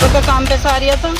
लड़का काम पे से आ रहा था।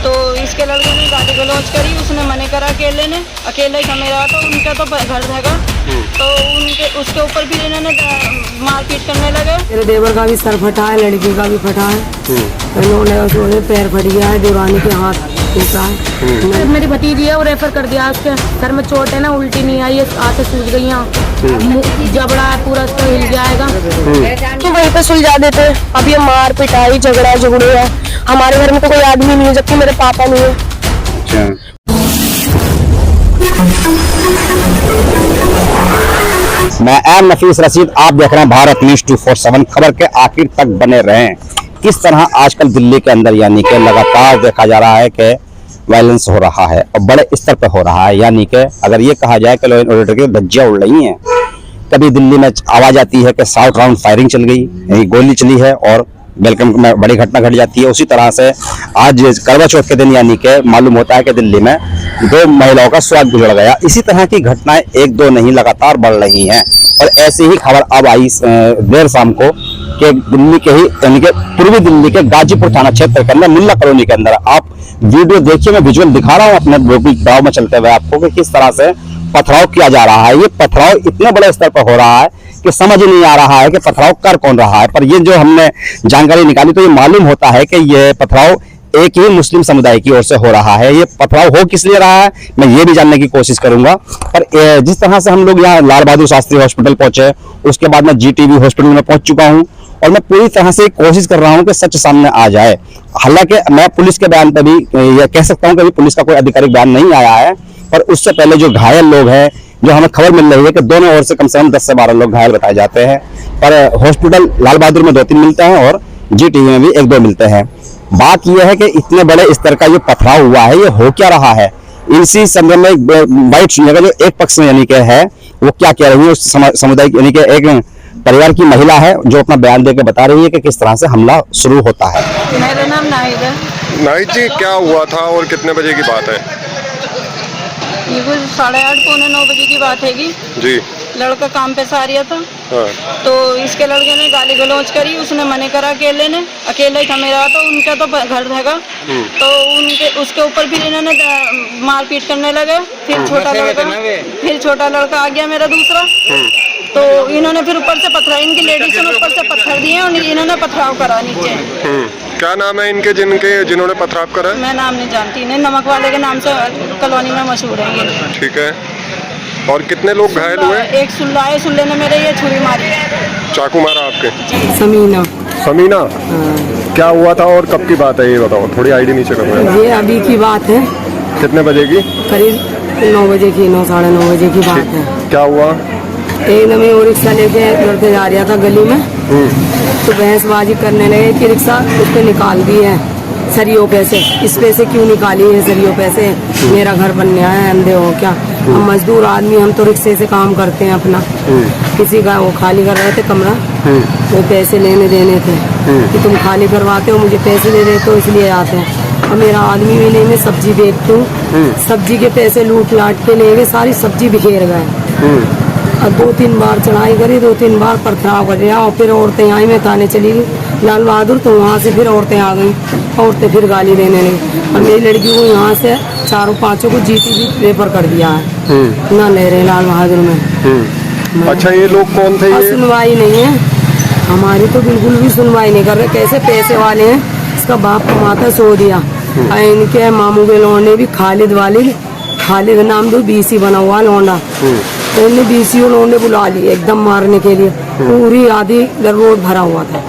तो इसके लड़के ने गाली गलौज करी, उसने मने करा अकेले ही था मेरा, तो उनका तो घर रहेगा, तो उसके ऊपर भी इन्होंने मारपीट करने लगे। मेरे देवर का भी सर फटा है, लड़की का भी फटा है, इन्होंने पैर फट गया है, दुरानी के हाथ टूटा है। मेरी भतीजी है, वो रेफर कर दिया, उसके सर में चोट है ना, उल्टी नहीं आई है, आंखें सूज गई हैं, जबड़ा है पूरा, इसका हिल जाएगा। तो वहीं पे सुलझा देते, अब ये मार पिटाई झगड़े है। हमारे घर में तो कोई आदमी नहीं है, जबकि मेरे पापा नहीं है। मैं एम नफीस रशीद, आप देख रहे हैं भारत न्यूज 247। खबर के आखिर तक बने रहें। किस तरह आजकल दिल्ली के अंदर यानी कि लगातार देखा जा रहा है कि वायलेंस हो रहा है और बड़े स्तर पर हो रहा है, यानी कि अगर ये कहा जाए कि लॉ एंड ऑर्डर की धज्जियां उड़ रही हैं। कभी दिल्ली में आवाज आती है कि 7 राउंड फायरिंग चल गई, गोली चली है और वेलकम में बड़ी घटना घट जाती है। उसी तरह से आज करवा चौथ के दिन यानी कि मालूम होता है कि दिल्ली में 2 महिलाओं का स्वाद गुजर गया। इसी तरह की घटनाएं 1-2 नहीं लगातार बढ़ रही हैं और ऐसी ही खबर अब आई देर शाम को कि दिल्ली के ही यानी कि पूर्वी दिल्ली के गाजीपुर थाना क्षेत्र के अंदर मुल्ला कॉलोनी के अंदर। आप वीडियो देखिए, मैं विजुअल दिखा रहा हूँ अपने गाँव में चलते हुए आपको कि किस तरह से पथराव किया जा रहा है। ये पथराव इतने बड़े स्तर पर हो रहा है कि समझ नहीं आ रहा है कि पथराव कर कौन रहा है। पर ये जो हमने जानकारी निकाली तो ये मालूम होता है कि ये पथराव एक ही मुस्लिम समुदाय की ओर से हो रहा है। ये पथराव हो किस लिए रहा है मैं ये भी जानने की कोशिश करूंगा। पर जिस तरह से हम लोग यहाँ लाल बहादुर शास्त्री हॉस्पिटल पहुंचे, उसके बाद मैं GTV हॉस्पिटल में पहुंच चुका हूँ और मैं पूरी तरह से कोशिश कर रहा हूं कि सच सामने आ जाए। हालांकि मैं पुलिस के बयान पर भी यह कह सकता हूं कि पुलिस का कोई आधिकारिक बयान नहीं आया है, पर उससे पहले जो घायल लोग हैं, जो हमें खबर मिल रही है कि दोनों ओर से कम 10 से 12 लोग घायल बताए जाते हैं। पर हॉस्पिटल लाल बहादुर में 2-3 मिलते हैं और GTV में भी 1-2 मिलते हैं। बात यह है कि इतने बड़े स्तर का जो पथराव हुआ है, ये हो क्या रहा है। इसी संदर्भ में बाइट सुनिएगा जो एक पक्ष में यानी कि है वो क्या कह रही है। उस समुदाय यानी कि एक परिवार की महिला है जो अपना बयान देकर बता रही है कि किस तरह से हमला शुरू होता है। मेरा नाम नाहिद है। नाहिद जी, क्या हुआ था और कितने बजे की बात है? ये कुछ 8:30 पौने 9 बजे की बात हैगी जी। लड़का काम पे से आ रहा था। हाँ। तो इसके लड़के ने गाली गलौज करी, उसने मने करा अकेले ही था मेरा, तो उनका तो घर रहेगा, तो उसके ऊपर भी इन्होंने मारपीट करने लगे। फिर छोटा लड़का आ गया मेरा दूसरा, तो इन्होंने फिर ऊपर से पत्थर, इनकी लेडीज ने ऊपर से पत्थर दिए और इन्होंने पथराव करा नीचे। क्या नाम है इनके जिन्होंने पथराव करा? मैं नाम नहीं जानती, इन्हें नमक वाले के नाम से कॉलोनी में मशहूर है ये। ठीक है। और कितने लोग घायल हुए? एक सुल्ले ने मेरे ये छुरी मारी। चाकू मारा आपके? समीना। क्या हुआ था और कब की बात है ये बताओ, थोड़ी आईडी नीचे करो। ये अभी की बात है, कितने बजे की? करीब 9 बजे की, 9 साढ़े 9 बजे की बात है। क्या हुआ? एकदम ही वो रिक्शा लेके लड़के जा रहा था गली में, तो बहसबाजी करने लगे कि रिक्शा उसको निकाल दी है सरियों पैसे, इस पैसे क्यों निकाली है सरियों पैसे, मेरा घर बनने आया है, अंधे हो क्या। हम मजदूर आदमी, हम तो रिक्शे से काम करते हैं अपना। किसी का वो खाली कर रहे थे कमरा, वो पैसे लेने देने थे कि तुम खाली करवाते हो, मुझे पैसे दे देते हो, इसलिए आते हैं। और मेरा आदमी भी नहीं, मैं सब्जी बेचती हूँ, सब्जी के पैसे लूट लाट के ले गए, सारी सब्जी बिखेर गए। और 2-3 बार चढ़ाई करी, 2-3 बार पथराव कर दिया और फिर औरतें आई, मैं थाने चली गई लाल बहादुर, तो वहाँ से फिर औरतें आ गई, औरतें फिर गाली देने लगी और मेरी लड़की को यहाँ से 4-5 को GTV रेफर कर दिया है, ना ले रहे लाल बहादुर में। अच्छा, ये लोग कौन थे? ये सुनवाई नहीं है हमारी, तो बिल्कुल भी सुनवाई नहीं कर रहे। कैसे पैसे वाले हैं, इसका बाप कमाता सो दिया। इनके मामू के लौंडे भी खालिद नाम दो BC बना हुआ लौंडा, तो इन्हें BC लौंडे बुला लिए एकदम मारने के लिए। पूरी आधी रोड भरा हुआ था,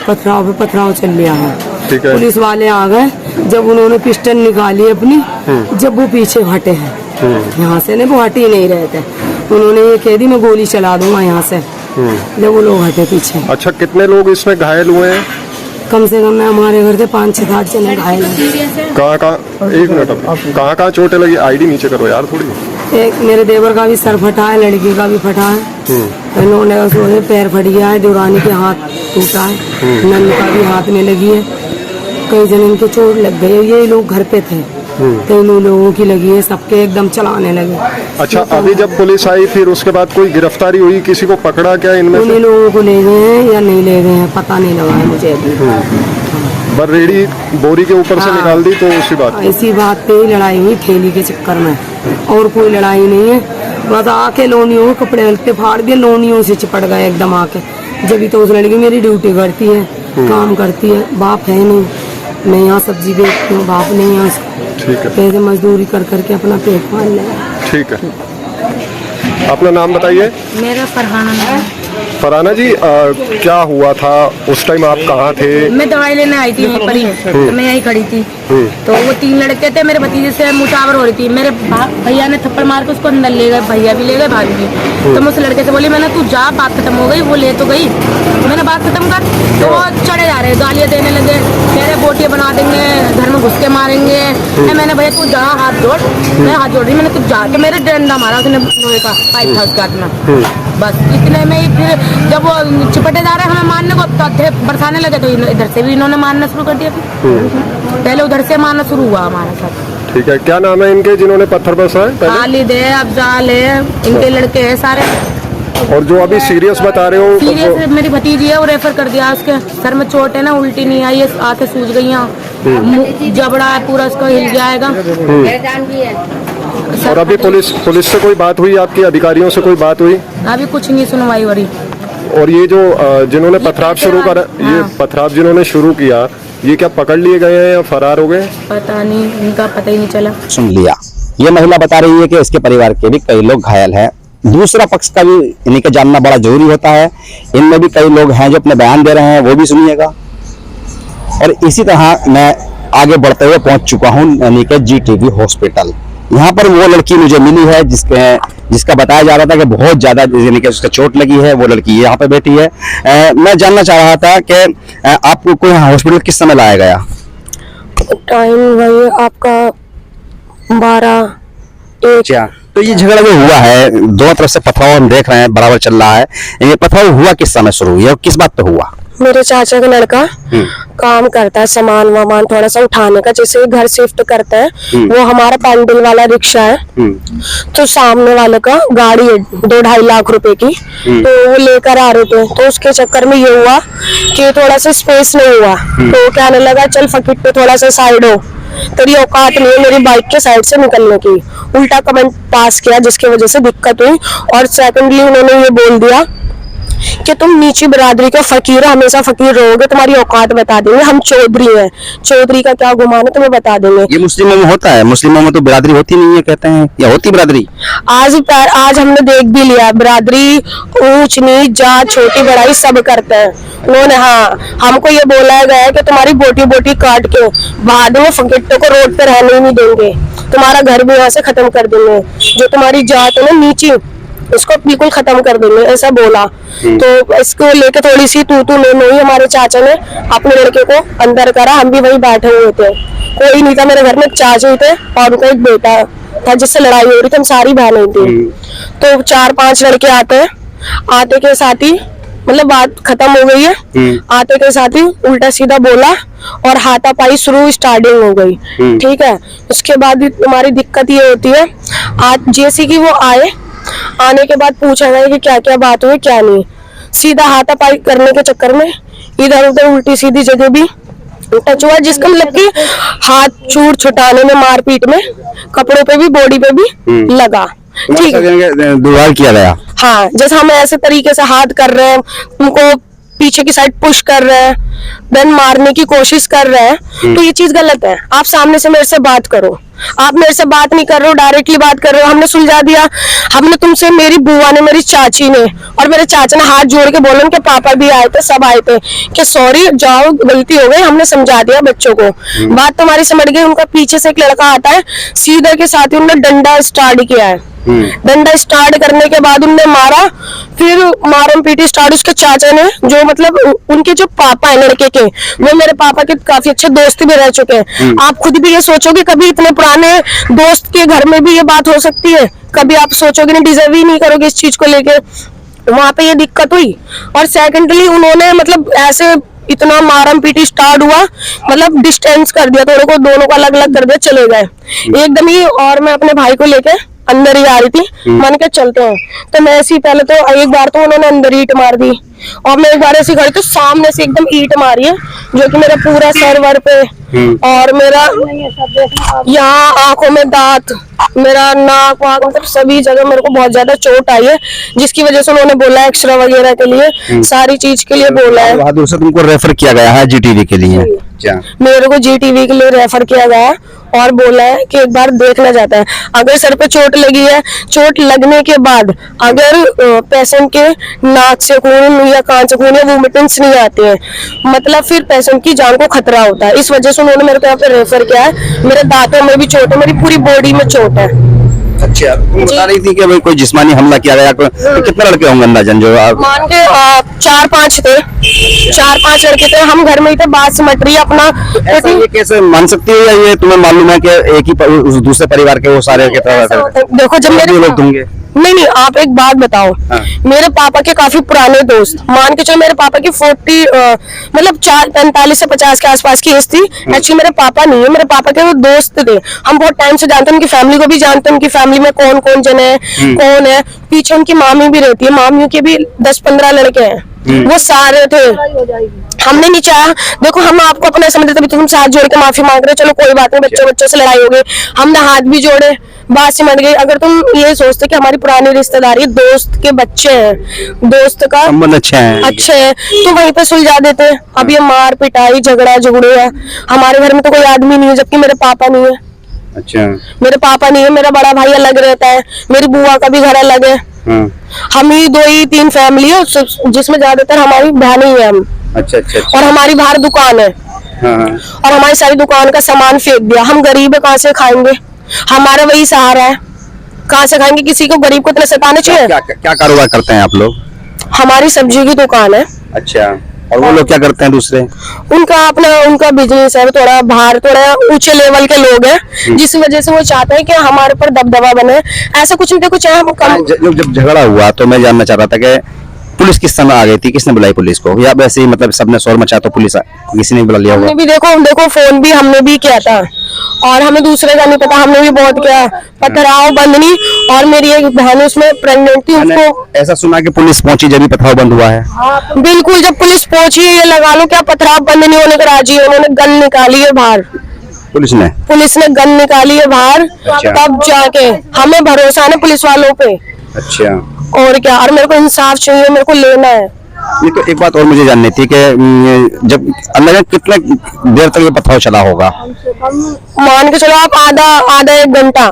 पथराव पे पथराव चल लिया है। पुलिस वाले आ गए, जब उन्होंने पिस्टल निकाली अपनी, जब वो पीछे हटे हैं यहाँ से, नहीं वो हट ही नहीं रहे थे, उन्होंने ये कह दी मैं गोली चला दूंगा यहाँ से, जब वो लोग हटे पीछे। अच्छा, कितने लोग इसमें घायल हुए हैं? कम से कम हमारे घर से 5-6 जने घायल हैं। कहाँ? एक मिनट, कहाँ चोटें लगी? आईडी नीचे करो यार थोड़ी। एक मेरे देवर का भी सर फटा है, लड़की का भी फटा है, इन्होंने पैर फट गया है, दुरानी के हाथ टूटा है, नंद का भी हाथ में लगी है, कई जन इनके चोट लग गई। ये लोग घर पे थे, तीनों लोगों की लगी है, सबके एकदम चलाने लगे। अच्छा, अभी जब पुलिस आई फिर उसके बाद कोई गिरफ्तारी हुई, किसी को पकड़ा क्या इनमें? उन्हीं लोगों को ले गए हैं या नहीं ले गए हैं, पता नहीं लगा है मुझे अभी। बरेड़ी बोरी के ऊपर से निकाल दी तो उसी बात पे। इसी बात पे ही लड़ाई हुई थैली के चक्कर में, और कोई लड़ाई नहीं है। बस आके लोनियों कपड़े हल्के फाड़ दिए, लोनियों से चिपट गए एकदम आके। जब तो उस लड़की मेरी ड्यूटी करती है, काम करती है, बाप है नहीं, मैं यहाँ सब्जी बेचती हूँ, बाप नहीं यहाँ। ठीक है, पैसे मजदूरी कर करके अपना पेट पाल ले। ठीक है, अपना नाम बताइए। मेरा फरहाना नाम। फरहाना जी, क्या हुआ था उस टाइम, आप कहाँ थे? मैं दवाई लेने आई थी यहीं पर ही, तो मैं यहीं खड़ी थी। तो वो 3 लड़के थे, मेरे भतीजे से मुशावर हो रही थी। मेरे भैया ने थप्पड़ मार के उसको अंदर ले गए, भैया भी ले गए, भाभी भी। तो मैं उस लड़के से बोली, मैंने तू जा, बात खत्म हो गई। वो ले तो गई, मैंने बात खत्म कर। तो वो चढ़े जा रहे, गालियाँ देने लगे, कह रहे बोटियाँ बना देंगे, घर में घुस के मारेंगे। मैंने भैया तू जा, हाथ जोड़। मैं हाथ जोड़ रही, मैंने तू जा, तो मेरे डंडा मारा उसने, लोहे का पाइप था उसके हाथ में। बस इतने में ही फिर जब वो चिपटे जा रहे हमें मारने को, तो बरसाने लगे, तो इधर से भी इन्होंने मारना शुरू कर दिया। पहले उधर से मारना शुरू हुआ हमारे साथ। ठीक है, क्या नाम है इनके जिन्होंने पत्थर बरसाए? खालिद है, अफजाल है, इनके लड़के हैं सारे। और जो अभी सीरियस बता रहे हो? सीरियस मेरी भतीजी है, वो रेफर कर दिया। उसके सर में चोट है ना, उल्टी नहीं आई है, आंखें सूज गई हैं, जबड़ा है पूरा, उसको हिल जाएगा। और अभी पुलिस से कोई बात हुई आपकी, अधिकारियों से कोई बात हुई? अभी कुछ नहीं सुनवाई हो रही। और ये जो जिन्होंने पथराव शुरू करा, ये पथराव जिन्होंने शुरू किया, ये क्या पकड़ लिए गए हैं या फरार हो गए? पता नहीं, इनका पता ही नहीं चला। सुन लिया, ये महिला बता रही है कि इसके परिवार के भी कई लोग घायल हैं। दूसरा पक्ष का भी इन्हीं का जानना बड़ा जरूरी होता है। इनमें भी कई लोग हैं जो अपने बयान दे रहे हैं, वो भी सुनिएगा। और इसी तरह मैं आगे बढ़ते हुए पहुंच चुका हूं यानी कि GTV हॉस्पिटल। यहाँ पर वो लड़की मुझे मिली है जिसका बताया जा रहा था कि बहुत ज्यादा यानी कि उसका चोट लगी है। वो लड़की यहाँ पे बैठी है। मैं जानना चाह रहा था कि आपको कोई हॉस्पिटल किस समय लाया गया? टाइम वही आपका 12-1। अच्छा, तो ये झगड़ा जो हुआ है, दोनों तरफ से पथराव हम देख रहे हैं बराबर चल रहा है। ये पथराव हुआ किस समय शुरू हुआ और किस बात पे हुआ? मेरे चाचा का लड़का काम करता है, सामान वामान थोड़ा सा उठाने का, जैसे घर शिफ्ट करता है। वो हमारा पैंडल वाला रिक्शा है, तो सामने वाले का गाड़ी है 2-2.5 लाख रुपए की, तो वो लेकर आ रहे थे। तो उसके चक्कर में ये हुआ कि थोड़ा सा स्पेस नहीं हुआ, तो वो कहने लगा चल फकीट पे थोड़ा सा साइड हो, तेरी औकात नहीं है मेरी बाइक के साइड से निकलने की। उल्टा कमेंट पास किया, जिसकी वजह से दिक्कत हुई। और सेकंडली उन्होंने ये बोल दिया कि तुम नीची बिरादरी का फकीर हो, हमेशा फकीर रहोगे, तुम्हारी औकात बता देंगे, हम चौधरी हैं, चौधरी का क्या गुमान है तुम्हें बता देंगे। ये मुस्लिमों में होता है? मुस्लिमों में तो बिरादरी होती नहीं है कहते हैं, या होती बिरादरी? आज हमने देख भी लिया, बिरादरी ऊंच नीच जात छोटी बड़ाई सब करते हैं उन्होंने। हाँ, हमको ये बोला गया है कि तुम्हारी बोटी बोटी काट के बाद में फकीरों को रोड पे रहने नहीं देंगे, तुम्हारा घर भी यहाँ से खत्म कर देंगे, जो तुम्हारी जात है ना नीची उसको बिल्कुल खत्म कर देंगे, ऐसा बोला। तो इसको लेके थोड़ी सी तू नहीं, हमारे चाचा ने अपने लड़के को अंदर करा। हम भी वही बैठे हुए थे, कोई नहीं था मेरे घर में। एक चाचा ही थे और उनका एक बेटा था जिससे लड़ाई हो रही थी, हम सारी बहनें थी। तो 4-5 लड़के आते के साथ ही मतलब बात खत्म हो गई है। आते के साथ ही उल्टा सीधा बोला और हाथापाई शुरू स्टार्टिंग हो गई। ठीक है, उसके बाद हमारी दिक्कत ये होती है, आज जैसे कि वो आने के बाद पूछा गया कि क्या क्या बात हुई क्या नहीं। सीधा हाथापाई करने के चक्कर में इधर उधर उल्टी सीधी जगह भी टच हुआ, जिसका मतलब कि हाथ चूर छुटाने में, मारपीट में, कपड़ों पे भी बॉडी पे भी लगा। ठीक है, दुर्व्यवहार किया गया। हाँ, जैसे हम ऐसे तरीके से हाथ कर रहे हैं, तुमको पीछे की साइड पुश कर रहे हैं, देन मारने की कोशिश कर रहे हैं, तो ये चीज गलत है। आप सामने से मेरे से बात करो, आप मेरे से बात नहीं कर रहे हो, डायरेक्टली बात कर रहे हो। हमने सुलझा दिया, हमने तुमसे, मेरी बुआ ने, मेरी चाची ने और मेरे चाचा ने हाथ जोड़ के बोला, उनके पापा भी आए थे, सब आए थे कि सॉरी जाओ गलती हो गई, हमने समझा दिया बच्चों को, बात तुम्हारी समझ गई। उनका पीछे से एक लड़का आता है, सीधा के साथ ही उन्होंने डंडा स्टार्ट किया है। डंडा स्टार्ट करने के बाद उनने मारा, फिर मारम पीटी स्टार्ट। उसके चाचा ने, जो मतलब उनके जो पापा है लड़के के, वो मेरे पापा के काफी अच्छे दोस्त भी रह चुके हैं। आप खुद भी ये सोचोगे कभी इतने पुराने दोस्त के घर में भी ये बात हो सकती है, कभी आप सोचोगे नहीं, डिजर्व ही नहीं करोगे इस चीज को लेके। वहां पे ये दिक्कत हुई। और सेकेंडली उन्होंने मतलब ऐसे इतना मारम पीटी स्टार्ट हुआ, मतलब डिस्टेंस कर दिया, थोड़े को दोनों को अलग अलग कर दिया, चले गए एकदम ही। और मैं अपने भाई को लेके अंदर ही आ रही थी, मैंने कहा चलते हैं। तो मैं ऐसी पहले तो एक बार तो उन्होंने अंदर ईंट मार दी, और मैं एक बार ऐसी खड़ी तो सामने से एकदम ईंट मारी है, जो कि मेरा पूरा सर वर पे और मेरा यहाँ आंखों में दांत, मेरा नाक वाक, मतलब सभी जगह मेरे को बहुत ज्यादा चोट आई है, जिसकी वजह से उन्होंने बोला है एक्सरे वगैरह के लिए, सारी चीज के लिए बोला है। बहादुर से तुमको रेफर किया गया है जीटीवी के लिए? मेरे को जीटीवी के लिए रेफर किया गया है और बोला है कि एक बार देखना चाहता है। अगर सर पे चोट लगी है, चोट लगने के बाद अगर पेशेंट के नाक से खून या कान से खून या वोमिटिंग्स नहीं आते हैं, मतलब फिर पेशेंट की जान को खतरा होता है। इस वजह से उन्होंने मेरे को यहाँ पे रेफर किया है। मेरे दांतों में भी चोट है, मेरी पूरी बॉडी में चोट है। अच्छा, तुम बता रही थी कि भाई कोई जिस्मानी हमला किया गया, तो कितने लड़के होंगे अंदाजन जो मान के 4-5 थे, 4-5 लड़के थे, हम घर में ही थे, बात सिमट रही है अपना। ऐसा ये कैसे मान सकती है, या ये तुम्हें मालूम है कि एक ही उस दूसरे परिवार के वो सारे के तरह? देखो जब मेरे लोग होंगे। नहीं, आप एक बात बताओ। हाँ। मेरे पापा के काफी पुराने दोस्त, मान के चलो मेरे पापा की मतलब 45 से 50 के आसपास की एज थी। एक्चुअली मेरे पापा नहीं है, मेरे पापा के वो दोस्त थे, हम बहुत टाइम से जानते हैं, उनकी फैमिली को भी जानते हैं, उनकी फैमिली में कौन कौन जन है, कौन है। पीछे उनकी मामी भी रहती है, मामियों के भी 10-15 लड़के हैं, वो सारे थे। हमने नहीं चाहा, देखो हम आपको अपना समझते, तभी तो हम हाथ जोड़ के माफी मांग रहे, चलो कोई बात नहीं, बच्चों से लड़ाई हो गई, हमने हाथ भी जोड़े, बात सिमट गई। अगर तुम ये सोचते कि हमारी पुरानी रिश्तेदारी, दोस्त के बच्चे हैं, दोस्त का संबंध अच्छे हैं, तो वहीं पे सुलझा देते। अब ये मार पिटाई झगड़ा झगड़े है, हमारे घर में तो कोई आदमी नहीं है, जबकि मेरे पापा नहीं है। अच्छा, मेरे पापा नहीं है, मेरा बड़ा भाई अलग रहता है, मेरी बुआ का भी घर अलग है, हम ही 2-3 फैमिली है, जिसमें ज्यादातर हमारी बहन ही है हम। अच्छा, और हमारी बाहर दुकान है, और हमारी सारी दुकान का सामान फेंक दिया। हम गरीब है, कहाँ से खाएंगे, हमारा वही सहारा है, कहाँ से खाएंगे, किसी को गरीब को इतना सताना चाहिए। क्या कारोबार करते हैं आप लोग? हमारी सब्जी की दुकान है। अच्छा, और वो लोग क्या करते हैं दूसरे? उनका बिजनेस है, थोड़ा बाहर, थोड़ा ऊंचे लेवल के लोग हैं, जिस वजह से वो चाहते हैं कि हमारे पर दबदबा बने। ऐसा कुछ नहीं, देखो चाहे हम कम। जब झगड़ा हुआ तो मैं जानना चाह रहा था कि पुलिस किस समय आ गई थी, किसने बुलाई पुलिस को, या वैसे ही मतलब सबने शोर मचाया तो पुलिस किसी ने बुला लिया? हमने भी देखो फोन भी हमने भी किया था, और हमें दूसरे का नहीं पता, हमने भी बहुत किया, पथराव बंधनी। और मेरी एक बहन उसमें प्रेग्नेंट थी, उसको ऐसा सुना कि पुलिस पहुंची जब भी पथराव बंद हुआ है? बिल्कुल, जब पुलिस पहुंची, ये लगा लो क्या पथराव बंद नहीं होने का राजी है, उन्होंने गन निकाली है बाहर, पुलिस ने गन निकाली है बाहर। अच्छा। तब जाके हमें भरोसा है ना पुलिस वालों पे। अच्छा, और क्या, और मेरे को इंसाफ चाहिए, मेरे को लेना है। ये तो एक बात और मुझे जाननी थी कि जब अंदर कितने देर तक ये पथराव चला होगा? मान के चलो आप आधा 1 घंटा।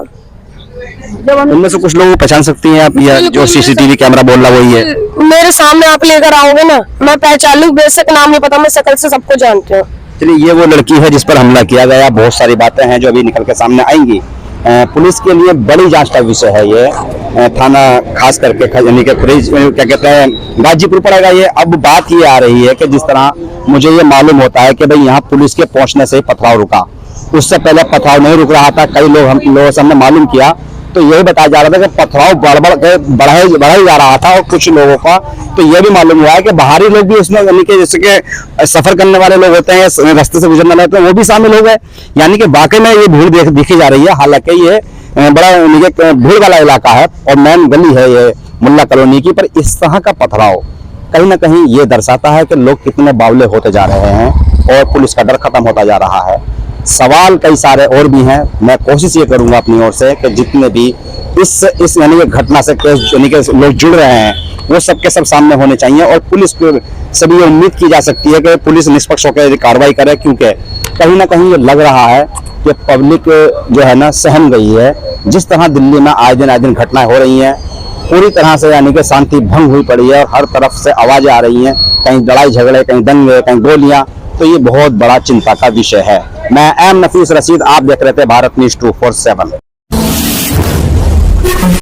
उनमें से कुछ लोगों को पहचान सकती हैं आप, या जो सीसीटीवी कैमरा बोल रहा वही है? मेरे सामने आप लेकर आओगे ना, मैं पहचान लूँ, बेशक नाम नहीं पता, मैं शकल से सबको जानती हूँ। चलिए, ये वो लड़की है जिस पर हमला किया गया। बहुत सारी बातें हैं जो अभी निकल के सामने आएंगी। पुलिस के लिए बड़ी जांच का विषय है ये। थाना खास करके यानी कि क्या कहते हैं, गाजीपुर पड़ेगा ये। अब बात ये आ रही है कि जिस तरह मुझे ये मालूम होता है कि भाई यहाँ पुलिस के पहुंचने से पथराव रुका, उससे पहले पथराव नहीं रुक रहा था। कई लोगों से हमने मालूम किया तो यही बताया जा रहा था कि पथराव बढ़ा ही जा रहा था। और कुछ लोगों का तो यह भी मालूम हुआ है कि बाहरी लोग भी उसमें, यानी कि जैसे कि सफर करने वाले लोग होते हैं, रास्ते से गुजरने वाले होते हैं, वो भी शामिल हो गए। यानी कि वाकई में ये भीड़ दिखी जा रही है। हालांकि ये बड़ा भीड़ वाला इलाका है और मेन गली है ये मुल्ला कॉलोनी की, पर इस तरह का पथराव कहीं ना कहीं ये दर्शाता है कि लोग कितने बावले होते जा रहे हैं और पुलिस का डर खत्म होता जा रहा है। सवाल कई सारे और भी हैं। मैं कोशिश ये करूंगा अपनी ओर से कि जितने भी इस यानी कि घटना से यानी कि लोग जुड़ रहे हैं वो सबके सब सामने होने चाहिए। और पुलिस को सभी ये उम्मीद की जा सकती है कि पुलिस निष्पक्ष होकर कार्रवाई करे, क्योंकि कहीं ना कहीं ये लग रहा है कि पब्लिक जो है ना सहम गई है। जिस तरह दिल्ली में आए दिन घटनाएं हो रही हैं, पूरी तरह से यानी कि शांति भंग हुई पड़ी है और हर तरफ से आवाजें आ रही हैं, कहीं लड़ाई झगड़े, कहीं दंगे, कहीं गोलियां। तो ये बहुत बड़ा चिंता का विषय है। मैं एम नफीस रशीद, आप देख रहे थे भारत न्यूज़ 247।